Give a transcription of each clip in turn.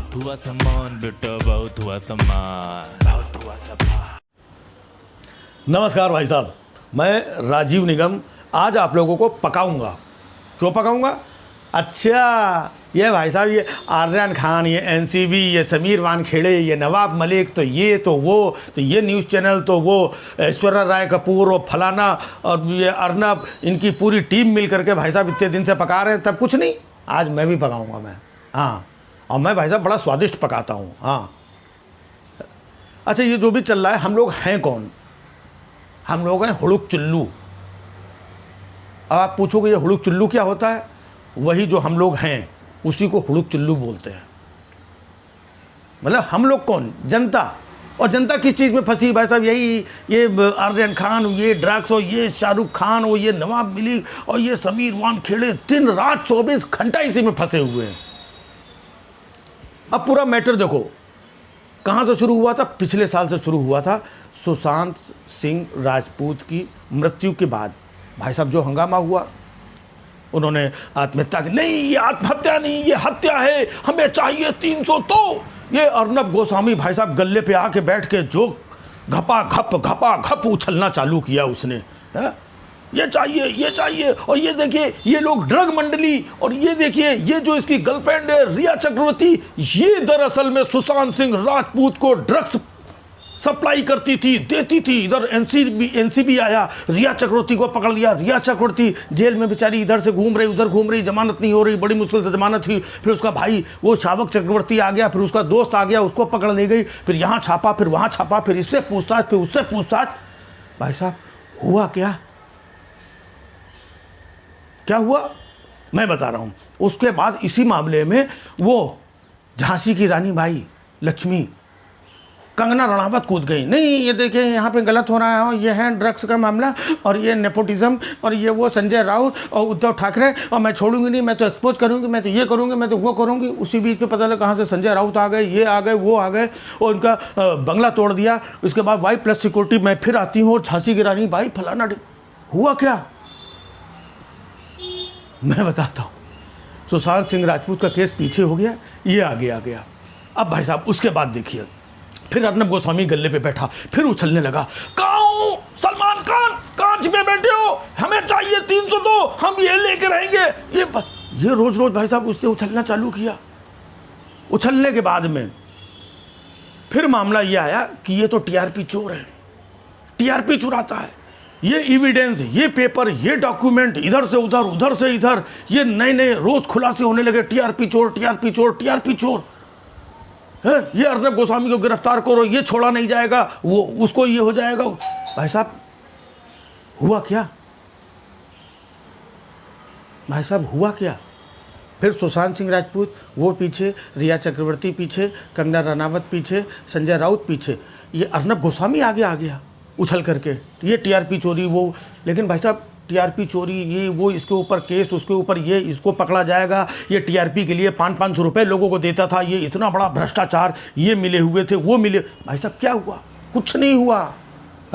बहुत हुआ सामान बेटा, बहुत हुआ सामान, बहुत हुआ सामान। नमस्कार भाई साहब, मैं राजीव निगम आज आप लोगों को पकाऊंगा। क्यों पकाऊंगा? अच्छा, ये भाई साहब, ये आर्यन खान, ये एनसीबी, ये समीर वानखेड़े, ये नवाब मलिक, तो ये तो वो, तो ये न्यूज़ चैनल, तो वो ऐश्वर्या राय कपूर और फलाना और ये अर्नब, इनकी पूरी टीम मिल करके भाई साहब इतने दिन से पका रहे हैं, तब कुछ नहीं। आज मैं भी पकाऊंगा मैं, हाँ। और मैं भाई साहब बड़ा स्वादिष्ट पकाता हूँ, हाँ। अच्छा, ये जो भी चल रहा है, हम लोग हैं कौन? हम लोग हैं हुड़ुक चुल्लू। अब आप पूछोगे ये हुड़ुक चुल्लू क्या होता है? वही जो हम लोग हैं उसी को हुड़ुक चुल्लू बोलते हैं। मतलब हम लोग कौन? जनता। और जनता किस चीज़ में फंसी भाई साहब? यही ये आर्यन खान, ये ड्रग्स, और ये शाहरुख खान, और ये नवाब मलिक, और ये समीर वानखेड़े, दिन रात 24 घंटा इसी में फंसे हुए हैं। अब पूरा मैटर देखो कहाँ से शुरू हुआ था। पिछले साल से शुरू हुआ था। सुशांत सिंह राजपूत की मृत्यु के बाद भाई साहब जो हंगामा हुआ, उन्होंने आत्महत्या की। नहीं, ये आत्महत्या नहीं, ये हत्या है, हमें चाहिए 300। तो ये अर्नब गोस्वामी भाई साहब गले पे आके बैठ के जो घपा घप उछलना चालू किया उसने, है? ये चाहिए, ये चाहिए। और ये देखिए, ये लोग ड्रग मंडली, और ये देखिए, ये जो इसकी गर्लफ्रेंड है रिया चक्रवर्ती, ये दरअसल में सुशांत सिंह राजपूत को ड्रग्स सप्लाई करती थी, देती थी। इधर एनसीबी आया, रिया चक्रवर्ती को पकड़ लिया। रिया चक्रवर्ती जेल में बेचारी इधर से घूम रही, उधर घूम रही, जमानत नहीं हो रही, बड़ी मुश्किल से जमानत हुई। फिर उसका भाई वो शावक चक्रवर्ती आ गया, फिर उसका दोस्त आ गया, उसको पकड़ ले गई। फिर यहाँ छापा, फिर वहाँ छापा, फिर इससे पूछताछ, फिर उससे पूछताछ। भाई साहब हुआ क्या? क्या हुआ मैं बता रहा हूँ। उसके बाद इसी मामले में वो झांसी की रानी बाई लक्ष्मी कंगना रणावत कूद गई। नहीं, ये देखिए यहाँ पे गलत हो रहा है, ये है ड्रग्स का मामला, और ये नेपोटिज्म, और ये वो संजय राउत और उद्धव ठाकरे, और मैं छोड़ूंगी नहीं, मैं तो एक्सपोज करूंगी, मैं तो ये करूंगी, मैं तो वो करूंगी। उसी बीच पे पता लगा कहाँ से संजय राउत आ गए, ये आ गए, वो आ गए, और उनका बंगला तोड़ दिया। उसके बाद वाई प्लस सिक्योरिटी मैं फिर आती हूँ, और झांसी की रानी बाई फलाना। हुआ क्या मैं बताता हूँ। सुशांत सिंह राजपूत का केस पीछे हो गया, ये आगे आ गया। अब भाई साहब उसके बाद देखिए, फिर अर्नब गोस्वामी गले पे बैठा, फिर उछलने लगा, कहाँ हूँ सलमान खान, कहाँ छिपे बैठे हो, हमें चाहिए 300 दो, हम ये लेके रहेंगे। ये रोज रोज भाई साहब उसने उछलना चालू किया। उछलने के बाद में फिर मामला ये आया कि ये तो टीआरपी चोर है, टीआरपी चुराता है। ये एविडेंस, ये पेपर, ये डॉक्यूमेंट, इधर से उधर, उधर से इधर, ये नए नए रोज खुलासे होने लगे। टीआरपी चोर, टीआरपी चोर, टीआरपी चोर है। ये अर्नब गोस्वामी को गिरफ्तार करो, ये छोड़ा नहीं जाएगा, वो उसको ये हो जाएगा। भाई साहब हुआ क्या? भाई साहब हुआ क्या? फिर सुशांत सिंह राजपूत वो पीछे, रिया चक्रवर्ती पीछे, कंगना रनावत पीछे, संजय राउत पीछे, ये अर्नब गोस्वामी आगे आ गया उछल करके। ये टीआरपी चोरी, वो। लेकिन भाई साहब टीआरपी चोरी, ये वो, इसके ऊपर केस, उसके ऊपर ये, इसको पकड़ा जाएगा। ये टीआरपी के लिए 500 रुपये लोगों को देता था। ये इतना बड़ा भ्रष्टाचार, ये मिले हुए थे, वो मिले। भाई साहब क्या हुआ? कुछ नहीं हुआ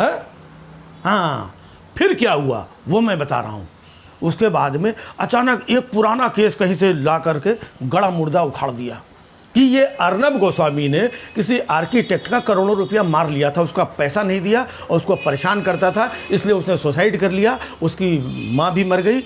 है। हाँ, फिर क्या हुआ वो मैं बता रहा हूँ। उसके बाद में अचानक एक पुराना केस कहीं से ला करके गड़ा मुर्दा उखाड़ दिया कि ये अर्नब गोस्वामी ने किसी आर्किटेक्ट का करोड़ों रुपया मार लिया था, उसका पैसा नहीं दिया और उसको परेशान करता था, इसलिए उसने सुसाइड कर लिया। उसकी माँ भी मर गई।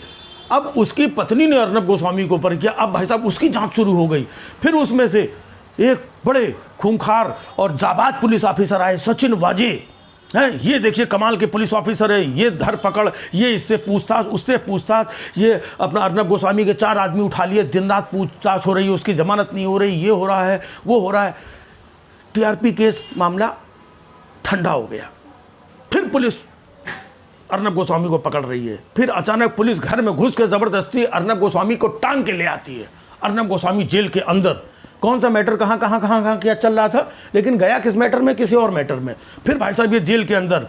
अब उसकी पत्नी ने अर्नब गोस्वामी को ऊपर किया। अब भाई साहब उसकी जांच शुरू हो गई। फिर उसमें से एक बड़े खूंखार और जाबाज पुलिस ऑफिसर आए, सचिन वाजे हैं। ये देखिए कमाल के पुलिस ऑफिसर है। ये धरपकड़, ये इससे पूछताछ, उससे पूछताछ, ये अपना अर्नब गोस्वामी के 4 आदमी उठा लिए, दिन रात पूछताछ हो रही है, उसकी जमानत नहीं हो रही, ये हो रहा है, वो हो रहा है। टीआरपी केस मामला ठंडा हो गया। फिर पुलिस अर्नब गोस्वामी को पकड़ रही है। फिर अचानक पुलिस घर में घुस के ज़बरदस्ती अर्नब गोस्वामी को टांग के ले आती है। अर्नब गोस्वामी जेल के अंदर। कौन सा मैटर कहाँ क्या चल रहा था, लेकिन गया किस मैटर में, किसी और मैटर में। फिर भाई साहब ये जेल के अंदर,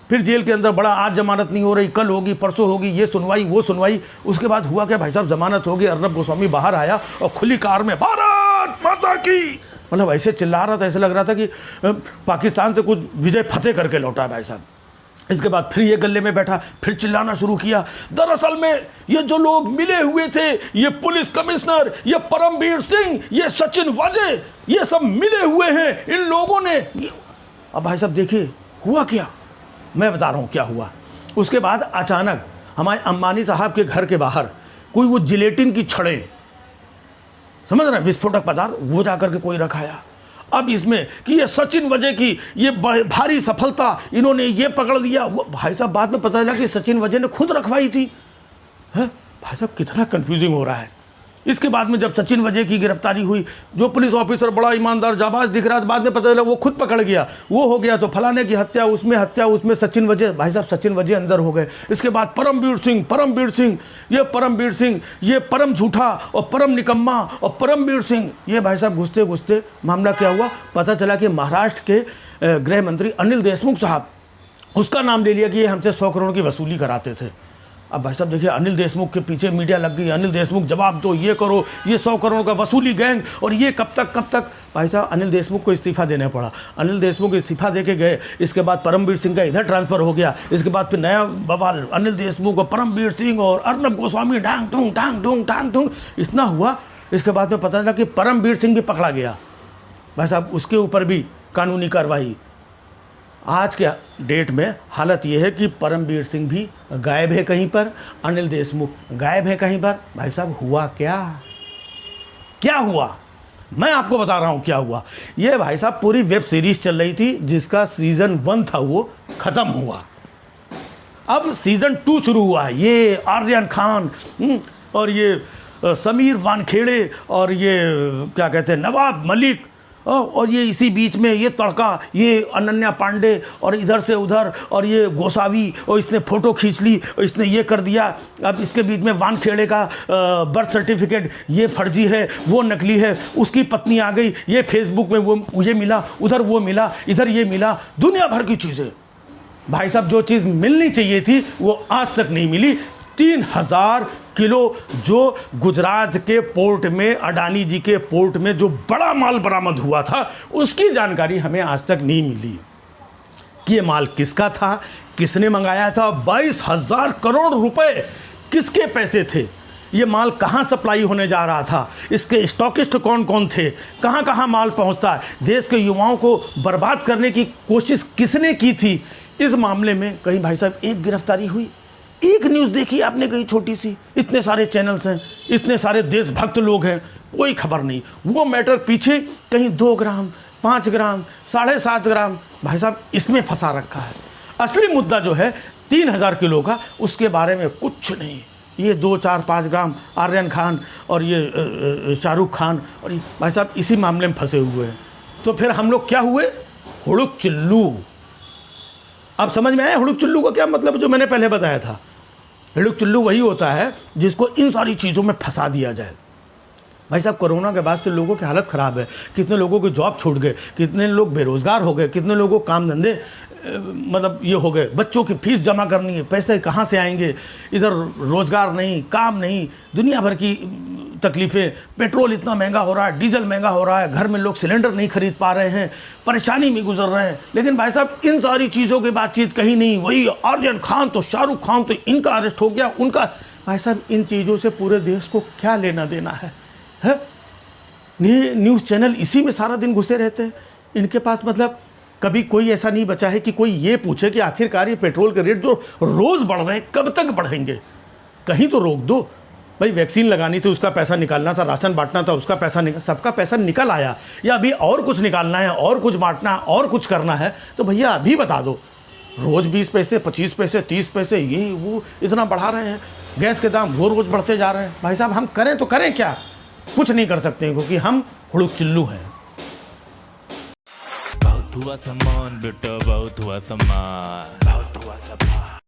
फिर जेल के अंदर बड़ा, आज जमानत नहीं हो रही, कल होगी, परसों होगी, ये सुनवाई, वो सुनवाई। उसके बाद हुआ क्या भाई साहब, जमानत होगी। अर्नब गोस्वामी बाहर आया और खुली कार में भारत माता की, मतलब ऐसे चिल्ला रहा था, ऐसे लग रहा था कि पाकिस्तान से कुछ विजय फतेह करके लौटा है भाई साहब। इसके बाद फिर ये गले में बैठा, फिर चिल्लाना शुरू किया, दरअसल में ये जो लोग मिले हुए थे, ये पुलिस कमिश्नर, ये परमवीर सिंह, ये सचिन वाजे, ये सब मिले हुए हैं इन लोगों ने। अब भाई साहब देखिए हुआ क्या, मैं बता रहा हूँ क्या हुआ। उसके बाद अचानक हमारे अंबानी साहब के घर के बाहर कोई वो जिलेटिन की छड़ें, समझ रहे हैं, विस्फोटक पदार्थ, वो जाकर के कोई रखाया। अब इसमें कि ये सचिन वजह की ये भारी सफलता, इन्होंने ये पकड़ लिया। वो भाई साहब बाद में पता चला कि सचिन वजह ने खुद रखवाई थी। है भाई साहब कितना कंफ्यूजिंग हो रहा है। इसके बाद में जब सचिन वजह की गिरफ्तारी हुई, जो पुलिस ऑफिसर बड़ा ईमानदार जाबाज दिख रहा था, बाद में पता चला वो खुद पकड़ गया, वो हो गया तो फलाने की हत्या उसमें सचिन वजह, भाई साहब सचिन वजह अंदर हो गए। इसके बाद परमवीर सिंह, ये परम झूठा और परम निकम्मा और परमवीर सिंह, ये भाई साहब घुसते घुसते मामला क्या हुआ, पता चला कि महाराष्ट्र के गृह मंत्री अनिल देशमुख साहब, उसका नाम ले लिया कि ये हमसे 100 करोड़ की वसूली कराते थे। अब भाई साहब देखिए अनिल देशमुख के पीछे मीडिया लग गई, अनिल देशमुख जवाब दो, ये करो, ये 100 करोड़ का वसूली गैंग, और ये कब तक। भाई साहब अनिल देशमुख को इस्तीफा देना पड़ा। अनिल देशमुख इस्तीफा दे के गए। इसके बाद परमवीर सिंह का इधर ट्रांसफर हो गया। इसके बाद फिर नया बवाल, अनिल देशमुख और परमवीर सिंह और अर्नब गोस्वामी, टांग टूंग इतना हुआ। इसके बाद में पता चला कि परमवीर सिंह भी पकड़ा गया। भाई साहब उसके ऊपर भी कानूनी कार्रवाई। आज के डेट में हालत ये है कि परमवीर सिंह भी गायब है कहीं पर, अनिल देशमुख गायब है कहीं पर। भाई साहब हुआ क्या हुआ, मैं आपको बता रहा हूँ क्या हुआ। ये भाई साहब पूरी वेब सीरीज चल रही थी जिसका सीज़न 1 था, वो ख़त्म हुआ। अब सीज़न 2 शुरू हुआ है। ये आर्यन खान और ये समीर वानखेड़े और ये क्या कहते हैं नवाब मलिक, और ये इसी बीच में ये तड़का, ये अनन्या पांडे और इधर से उधर, और ये गोसावी, और इसने फ़ोटो खींच ली और इसने ये कर दिया। अब इसके बीच में वानखेड़े का बर्थ सर्टिफिकेट ये फर्जी है, वो नकली है, उसकी पत्नी आ गई, ये फेसबुक में वो ये मिला, उधर वो मिला, इधर ये मिला, दुनिया भर की चीज़ें। भाई साहब जो चीज़ मिलनी चाहिए थी वो आज तक नहीं मिली। 3000 किलो जो गुजरात के पोर्ट में, अडानी जी के पोर्ट में जो बड़ा माल बरामद हुआ था, उसकी जानकारी हमें आज तक नहीं मिली कि ये माल किसका था, किसने मंगाया था, 22,000 करोड़ रुपए किसके पैसे थे, ये माल कहाँ सप्लाई होने जा रहा था, इसके स्टॉकिस्ट कौन कौन थे, कहाँ कहाँ माल पहुँचता है, देश के युवाओं को बर्बाद करने की कोशिश किसने की थी। इस मामले में कहीं भाई साहब एक गिरफ्तारी हुई, एक न्यूज़ देखी आपने कहीं छोटी सी, इतने सारे चैनल्स हैं, इतने सारे देशभक्त लोग हैं, कोई खबर नहीं। वो मैटर पीछे कहीं 2 ग्राम, 5 ग्राम, 7.5 ग्राम, भाई साहब इसमें फंसा रखा है। असली मुद्दा जो है 3000 किलो का, उसके बारे में कुछ नहीं। ये 2, 4, 5 ग्राम आर्यन खान और ये शाहरुख खान और भाई साहब इसी मामले में फंसे हुए हैं। तो फिर हम लोग क्या हुए, हुड़ुक चिल्लू। अब समझ में आया हुड़ुक चिल्लू का क्या मतलब, जो मैंने पहले बताया था। हुड़ुक चिल्लू वही होता है जिसको इन सारी चीज़ों में फंसा दिया जाए। भाई साहब कोरोना के बाद से लोगों की हालत ख़राब है, कितने लोगों के जॉब छूट गए, कितने लोग बेरोज़गार हो गए, कितने लोगों को काम धंधे मतलब ये हो गए, बच्चों की फीस जमा करनी है, पैसे कहाँ से आएंगे, इधर रोज़गार नहीं, काम नहीं, दुनिया भर की तकलीफ़ें, पेट्रोल इतना महंगा हो रहा है, डीजल महंगा हो रहा है, घर में लोग सिलेंडर नहीं खरीद पा रहे हैं, परेशानी में गुजर रहे हैं। लेकिन भाई साहब इन सारी चीज़ों की बातचीत कहीं नहीं। वही आर्यन खान तो शाहरुख खान तो इनका अरेस्ट हो गया, उनका, भाई साहब इन चीज़ों से पूरे देश को क्या लेना देना है? न्यूज़ चैनल इसी में सारा दिन घुसे रहते हैं। इनके पास मतलब कभी कोई ऐसा नहीं बचा है कि कोई ये पूछे कि आखिरकार ये पेट्रोल के रेट जो रोज़ बढ़ रहे हैं कब तक बढ़ेंगे, कहीं तो रोक दो। भाई वैक्सीन लगानी थी उसका पैसा निकालना था, राशन बांटना था उसका पैसा सबका पैसा निकल आया, या अभी और कुछ निकालना है, और कुछ बांटना, और कुछ करना है, तो भैया अभी बता दो। रोज़ 20 पैसे, 25 पैसे, 30 पैसे, ये वो इतना बढ़ा रहे हैं। गैस के दाम वो रोज़ बढ़ते जा रहे हैं। भाई साहब हम करें तो करें क्या, कुछ नहीं कर सकते क्योंकि हम हुड़ुक चिल्लू हैं। बहुत हुआ सामान बेटा, बहुत हुआ सामान, बहुत हुआ सामान।